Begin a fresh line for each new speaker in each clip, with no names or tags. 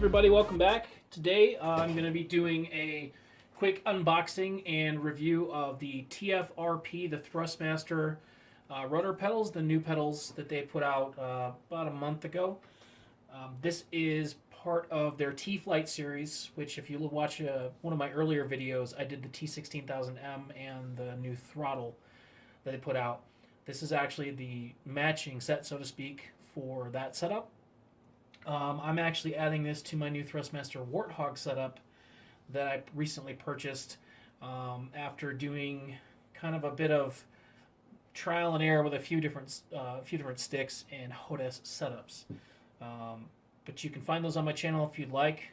everybody, welcome back. Today I'm going to be doing a quick unboxing and review of the TFRP, the THRUSTMASTER rudder pedals, the new pedals that they put out about a month ago. This is part of their T.FLIGHT series, which if you watch one of my earlier videos, I did the T16000M and the new throttle that they put out. This is actually the matching set, so to speak, for that setup. I'm actually adding this to my new THRUSTMASTER Warthog setup that I recently purchased after doing kind of a bit of trial and error with a few different sticks and HODES setups. But you can find those on my channel if you'd like.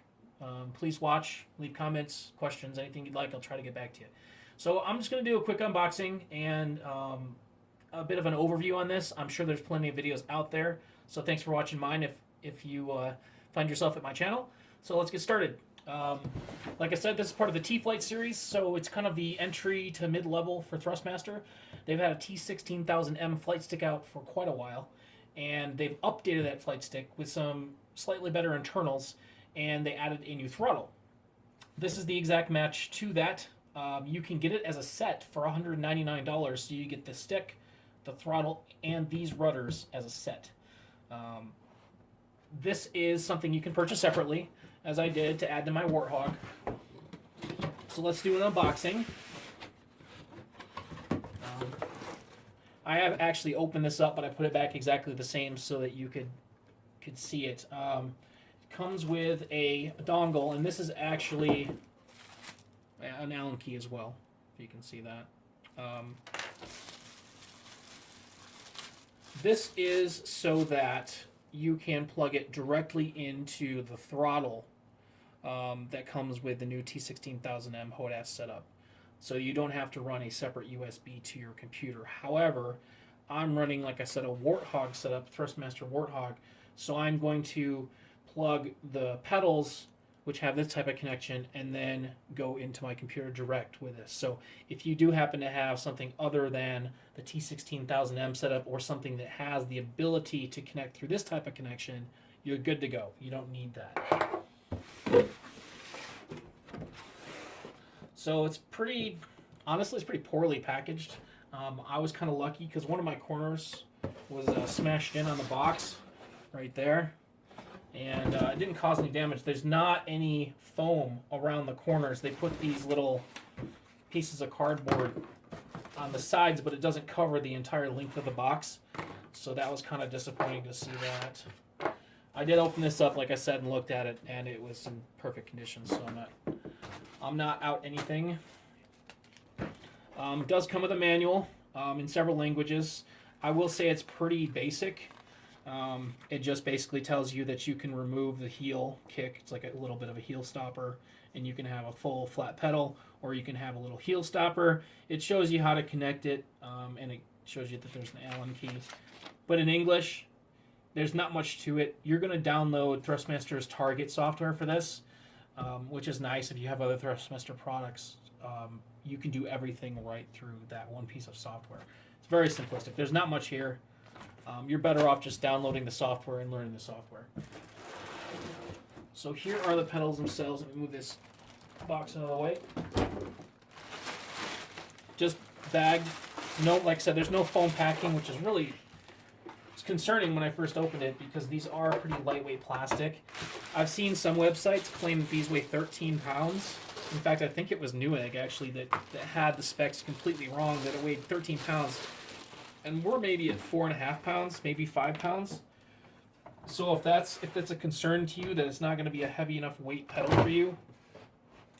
Please watch, leave comments, questions, anything you'd like. I'll try to get back to you. So I'm just going to do a quick unboxing and a bit of an overview on this. I'm sure there's plenty of videos out there. So thanks for watching mine if you find yourself at my channel. So let's get started. Like I said, this is part of the T.FLIGHT series, so it's kind of the entry to mid-level for THRUSTMASTER. They've had a T16000M flight stick out for quite a while, and they've updated that flight stick with some slightly better internals, and they added a new throttle. This is the exact match to that. You can get it as a set for $199, so you get the stick, the throttle, and these rudders as a set. This is something you can purchase separately, as I did, to add to my Warthog. So let's do an unboxing. I have actually opened this up, but I put it back exactly the same so that you could see it. It comes with a dongle, and this is actually an Allen key as well, if you can see that. This is so that you can plug it directly into the throttle that comes with the new T16000M HODES setup. So you don't have to run a separate USB to your computer. However, I'm running, like I said, a Warthog setup, THRUSTMASTER Warthog, so I'm going to plug the pedals, which have this type of connection, and then go into my computer direct with this. So if you do happen to have something other than the T16000M setup or something that has the ability to connect through this type of connection, you're good to go. You don't need that. So it's pretty, honestly, it's pretty poorly packaged. I was kind of lucky because one of my corners was smashed in on the box right there. And it didn't cause any damage. There's not any foam around the corners. They put these little pieces of cardboard on the sides, but it doesn't cover the entire length of the box. So that was kind of disappointing to see that. I did open this up, like I said, and looked at it, and it was in perfect condition, so I'm not out anything. It does come with a manual in several languages. I will say it's pretty basic. It just basically tells you that you can remove the heel kick. It's like a little bit of a heel stopper, and you can have a full flat pedal, or you can have a little heel stopper. It shows you how to connect it, and it shows you that there's an Allen key. But in English, there's not much to it. You're going to download THRUSTMASTER's Target software for this, which is nice if you have other THRUSTMASTER products. You can do everything right through that one piece of software. It's very simplistic. There's not much here. You're better off just downloading the software and learning the software. So here are the pedals themselves. Let me move this box out of the way. Just bagged. No, like I said, there's no foam packing, which is really concerning when I first opened it because these are pretty lightweight plastic. I've seen some websites claim that these weigh 13 pounds. In fact, I think it was Newegg actually that had the specs completely wrong, that it weighed 13 pounds. And we're maybe at 4.5 pounds, maybe 5 pounds. So if that's a concern to you that it's not going to be a heavy enough weight pedal for you,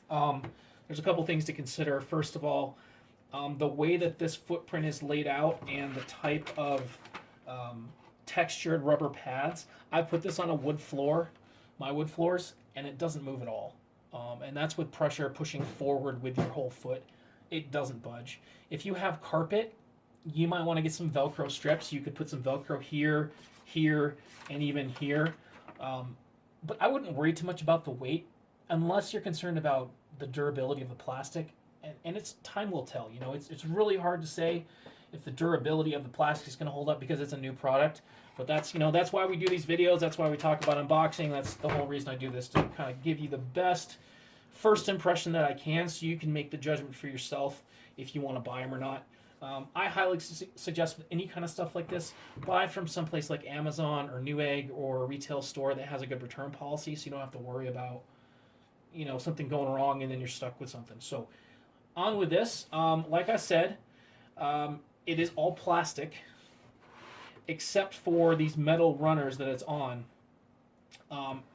there's a couple things to consider. First of all, the way that this footprint is laid out and the type of textured rubber pads. I put this on a wood floor, my wood floors, and it doesn't move at all. And that's with pressure pushing forward with your whole foot. It doesn't budge. If you have carpet, you might want to get some Velcro strips. You could put some Velcro here, here, and even here. But I wouldn't worry too much about the weight unless you're concerned about the durability of the plastic. And it's time will tell. You know, it's really hard to say. if the durability of the plastic is going to hold up because it's a new product. But that's, that's why we do these videos. That's why we talk about unboxing. That's the whole reason I do this, to kind of give you the best first impression that I can, so you can make the judgment for yourself if you want to buy them or not. I highly suggest with any kind of stuff like this, buy from someplace like Amazon or Newegg or a retail store that has a good return policy, so you don't have to worry about, something going wrong and then you're stuck with something. So on with this. Like I said, it is all plastic except for these metal runners that it's on.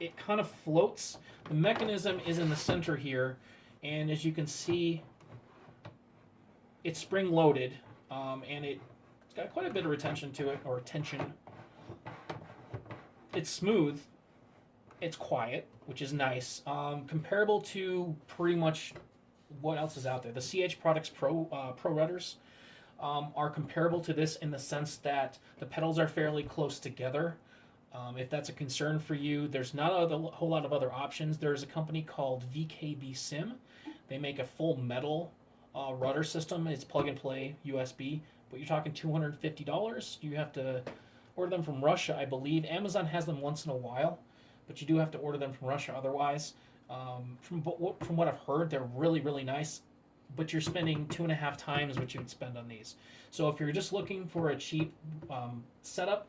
It kind of floats. The mechanism is in the center here, and as you can see, it's spring loaded, and it's got quite a bit of retention to it, or tension. It's smooth. It's quiet, which is nice. Comparable to pretty much what else is out there. The CH Products Pro rudders are comparable to this in the sense that the pedals are fairly close together. If that's a concern for you, there's not a whole lot of other options. There's a company called VKB Sim. They make a full metal rudder system. It's plug and play USB, but you're talking $250. You have to order them from Russia, I believe. Amazon has them once in a while, but you do have to order them from Russia otherwise. From what I've heard, they're really, really nice, but you're spending 2.5 times what you would spend on these. So if you're just looking for a cheap setup,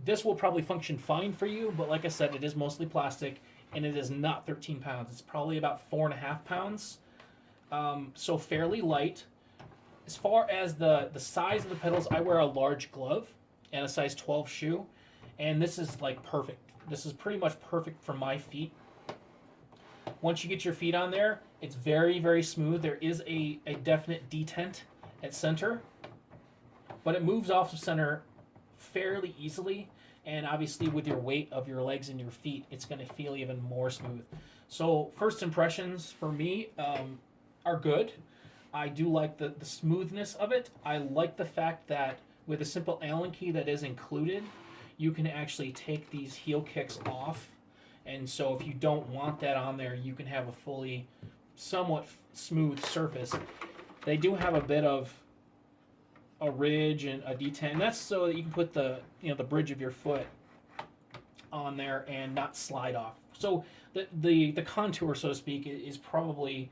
this will probably function fine for you, but like I said, it is mostly plastic, and it is not 13 pounds. It's probably about 4.5 pounds, so fairly light. As far as the size of the pedals, I wear a large glove and a size 12 shoe, and this is like perfect. This is pretty much perfect for my feet. Once you get your feet on there, it's very, very smooth. There is a definite detent at center, but it moves off of center fairly easily, and obviously with your weight of your legs and your feet, it's going to feel even more smooth. So first impressions for me are good. I do like the smoothness of it. I like the fact that with a simple Allen key that is included, you can actually take these heel kicks off, and so if you don't want that on there, you can have a fully somewhat smooth surface. They do have a bit of a ridge and a detent, and that's so that you can put the bridge of your foot on there and not slide off. So the contour, so to speak, is probably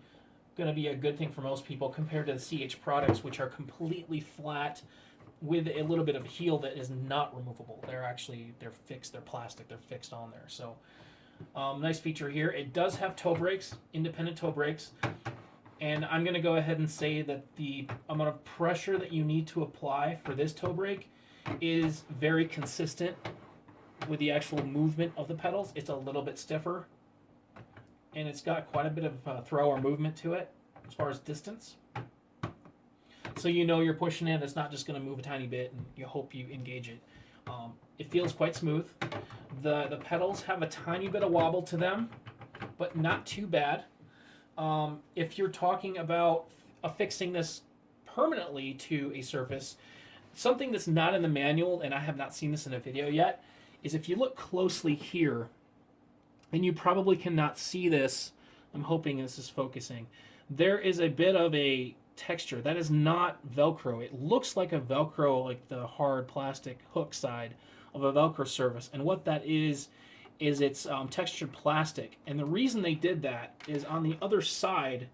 going to be a good thing for most people compared to the CH products, which are completely flat with a little bit of a heel that is not removable. They're fixed. They're plastic. They're fixed on there. So nice feature here. It does have toe brakes, independent toe brakes. And I'm going to go ahead and say that the amount of pressure that you need to apply for this toe brake is very consistent with the actual movement of the pedals. It's a little bit stiffer, and it's got quite a bit of throw or movement to it as far as distance. So you're pushing it. It's not just going to move a tiny bit, and you hope you engage it. It feels quite smooth. The pedals have a tiny bit of wobble to them, but not too bad. If you're talking about affixing this permanently to a surface, something that's not in the manual, and I have not seen this in a video yet, is if you look closely here, and you probably cannot see this, I'm hoping this is focusing, there is a bit of a texture. That is not Velcro. It looks like a Velcro, like the hard plastic hook side of a Velcro surface, and what that is it's textured plastic. And the reason they did that is on the other side,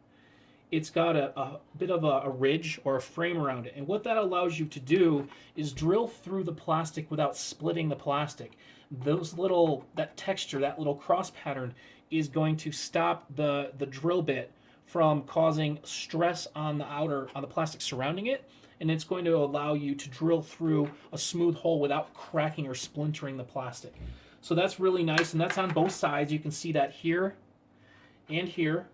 it's got a bit of a ridge or a frame around it. And what that allows you to do is drill through the plastic without splitting the plastic. That texture, that little cross pattern is going to stop the drill bit from causing stress on the plastic surrounding it. And it's going to allow you to drill through a smooth hole without cracking or splintering the plastic. So that's really nice, and that's on both sides. You can see that here and here.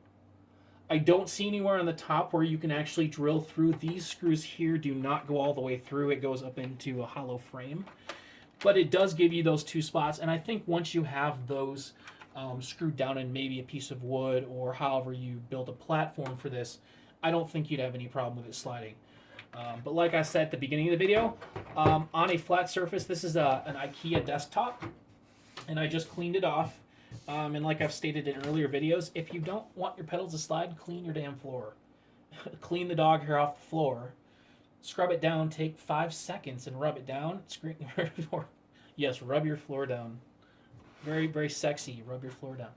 I don't see anywhere on the top where you can actually drill through. These screws here do not go all the way through. It goes up into a hollow frame. But it does give you those two spots, and I think once you have those screwed down in maybe a piece of wood or however you build a platform for this, I don't think you'd have any problem with it sliding. But like I said at the beginning of the video, on a flat surface, this is an IKEA desktop. And I just cleaned it off. And like I've stated in earlier videos, if you don't want your pedals to slide, clean your damn floor. Clean the dog hair off the floor. scrub it down, take 5 seconds and rub it down. Yes, rub your floor down. Very, very sexy. Rub your floor down.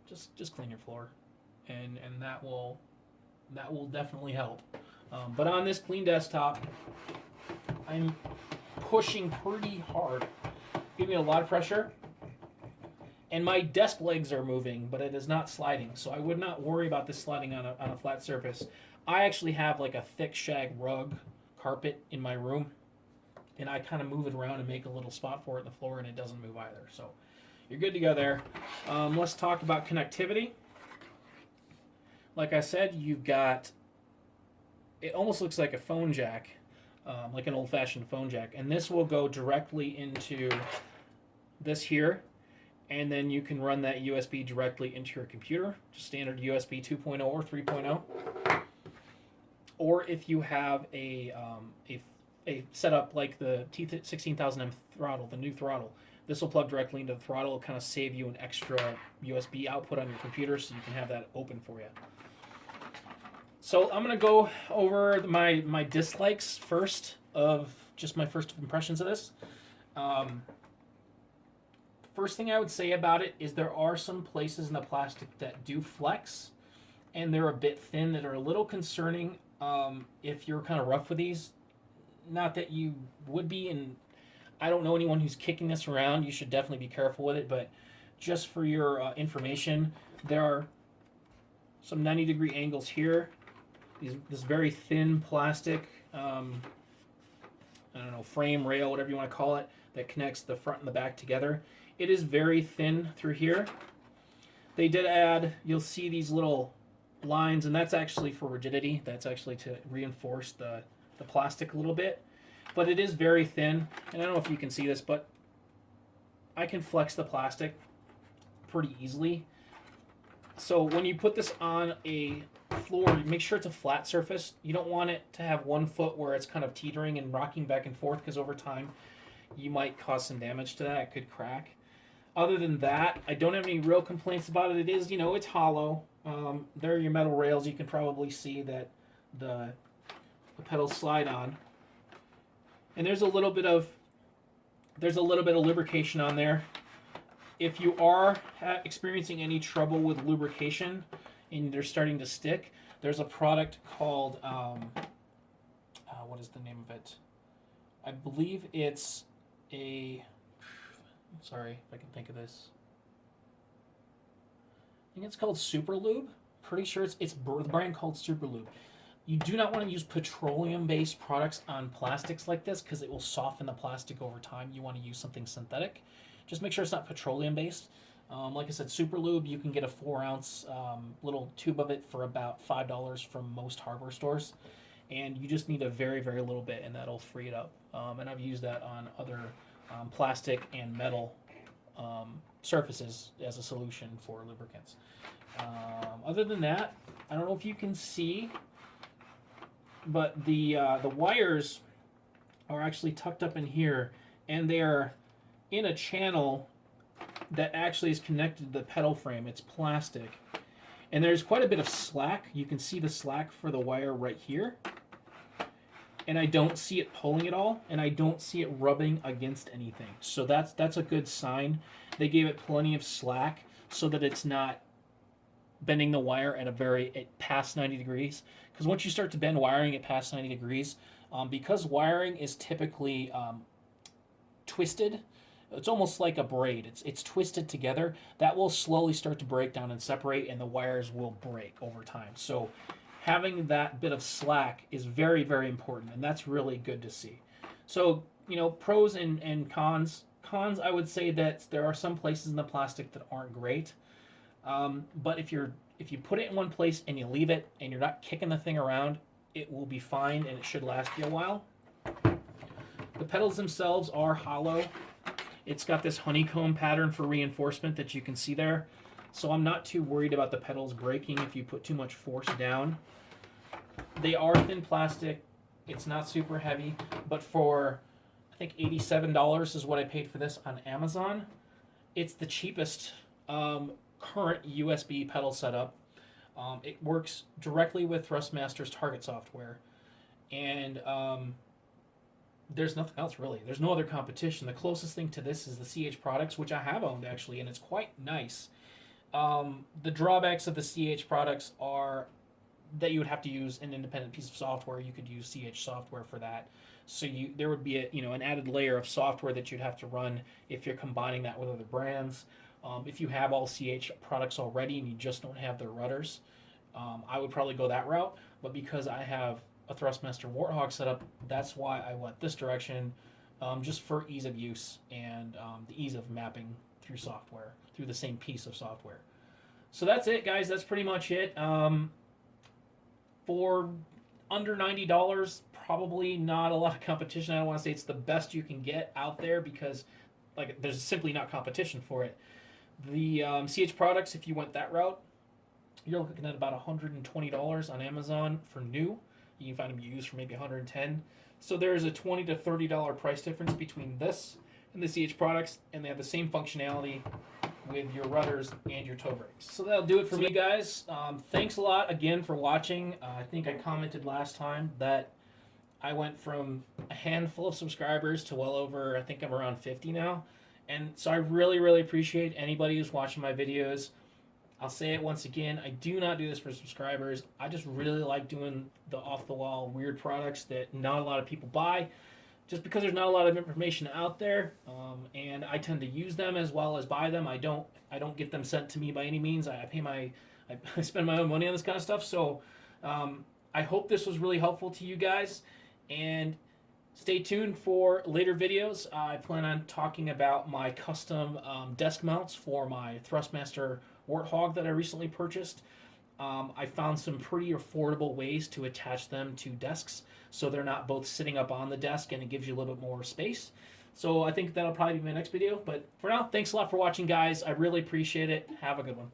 Just clean your floor, and that will definitely help. But on this clean desktop, I'm pushing pretty hard, giving it a lot of pressure, and my desk legs are moving, but it is not sliding. So I would not worry about this sliding on a flat surface. I actually have like a thick shag rug carpet in my room, and I kind of move it around and make a little spot for it in the floor, and it doesn't move either. So you're good to go there. Let's talk about connectivity. Like I said, you've got, it almost looks like a phone jack, like an old-fashioned phone jack, and this will go directly into this here, and then you can run that USB directly into your computer, just standard USB 2.0 or 3.0. Or if you have a setup like the T16000M throttle, the new throttle, this will plug directly into the throttle. It'll kind of save you an extra USB output on your computer, so you can have that open for you. So I'm going to go over my dislikes first, of just my first impressions of this. First thing I would say about it is there are some places in the plastic that do flex, and they're a bit thin, that are a little concerning if you're kind of rough with these. Not that you would be, and I don't know anyone who's kicking this around. You should definitely be careful with it, but just for your information, there are some 90-degree angles here. This very thin plastic, I don't know, frame, rail, whatever you want to call it, that connects the front and the back together. It is very thin through here. They did add, you'll see these little lines, and that's actually for rigidity. That's actually to reinforce the plastic a little bit. But it is very thin, and I don't know if you can see this, but I can flex the plastic pretty easily. So when you put this on a floor, make sure it's a flat surface. You don't want it to have one foot where it's kind of teetering and rocking back and forth, because over time you might cause some damage to that. It could crack. Other than that, I don't have any real complaints about it. It is, it's hollow. There are your metal rails. You can probably see that the pedals slide on. And there's a little bit of lubrication on there. If you are experiencing any trouble with lubrication and they're starting to stick, there's a product called, what is the name of it? I believe it's sorry if I can think of this. I think it's called Super Lube. Pretty sure it's the brand called Super Lube. You do not want to use petroleum-based products on plastics like this, because it will soften the plastic over time. You want to use something synthetic. Just make sure it's not petroleum-based. Like I said, Super Lube, you can get a 4-ounce little tube of it for about $5 from most hardware stores. And you just need a very, very little bit, and that'll free it up. And I've used that on other plastic and metal surfaces as a solution for lubricants. Other than that, I don't know if you can see, but the wires are actually tucked up in here, and they are in a channel that actually is connected to the pedal frame. It's plastic, and there's quite a bit of slack. You can see the slack for the wire right here, and I don't see it pulling at all, and I don't see it rubbing against anything. So that's a good sign. They gave it plenty of slack so that it's not bending the wire at past 90 degrees. Because once you start to bend wiring at past 90 degrees, because wiring is typically twisted, it's almost like a braid. It's twisted together. That will slowly start to break down and separate, and the wires will break over time. So having that bit of slack is very, very important, and that's really good to see. So, pros and cons. Cons, I would say that there are some places in the plastic that aren't great. But if you put it in one place and you leave it and you're not kicking the thing around, it will be fine, and it should last you a while. The pedals themselves are hollow. It's got this honeycomb pattern for reinforcement that you can see there. So I'm not too worried about the pedals breaking if you put too much force down. They are thin plastic. It's not super heavy, but for, I think, $87 is what I paid for this on Amazon. It's the cheapest current USB pedal setup. It works directly with THRUSTMASTER's target software. and there's nothing else really. There's no other competition. The closest thing to this is the CH products, which I have owned actually, and it's quite nice. The drawbacks of the CH products are that you would have to use an independent piece of software. You could use CH software for that. So there would be an added layer of software that you'd have to run if you're combining that with other brands. If you have all CH products already and you just don't have their rudders, I would probably go that route. But because I have a THRUSTMASTER Warthog setup, that's why I went this direction, just for ease of use and the ease of mapping through software, through the same piece of software. So that's it, guys. That's pretty much it. For under $90, probably not a lot of competition. I don't want to say it's the best you can get out there because there's simply not competition for it. The CH products, if you went that route, you're looking at about $120 on Amazon for new. You can find them used for maybe $110. So there's a $20 to $30 price difference between this and the CH products, and they have the same functionality with your rudders and your toe brakes. So that'll do it for me, guys. Thanks a lot again for watching. I think I commented last time that I went from a handful of subscribers to well over, I think I'm around 50 now. And so I really, really appreciate anybody who's watching my videos. I'll say it once again, I do not do this for subscribers. I just really like doing the off-the-wall weird products that not a lot of people buy, just because there's not a lot of information out there, and I tend to use them as well as buy them. I don't get them sent to me by any means. I spend my own money on this kind of stuff. So I hope this was really helpful to you guys, and stay tuned for later videos. I plan on talking about my custom desk mounts for my THRUSTMASTER Warthog that I recently purchased. I found some pretty affordable ways to attach them to desks so they're not both sitting up on the desk, and it gives you a little bit more space. So I think that'll probably be my next video. But for now, thanks a lot for watching, guys. I really appreciate it. Have a good one.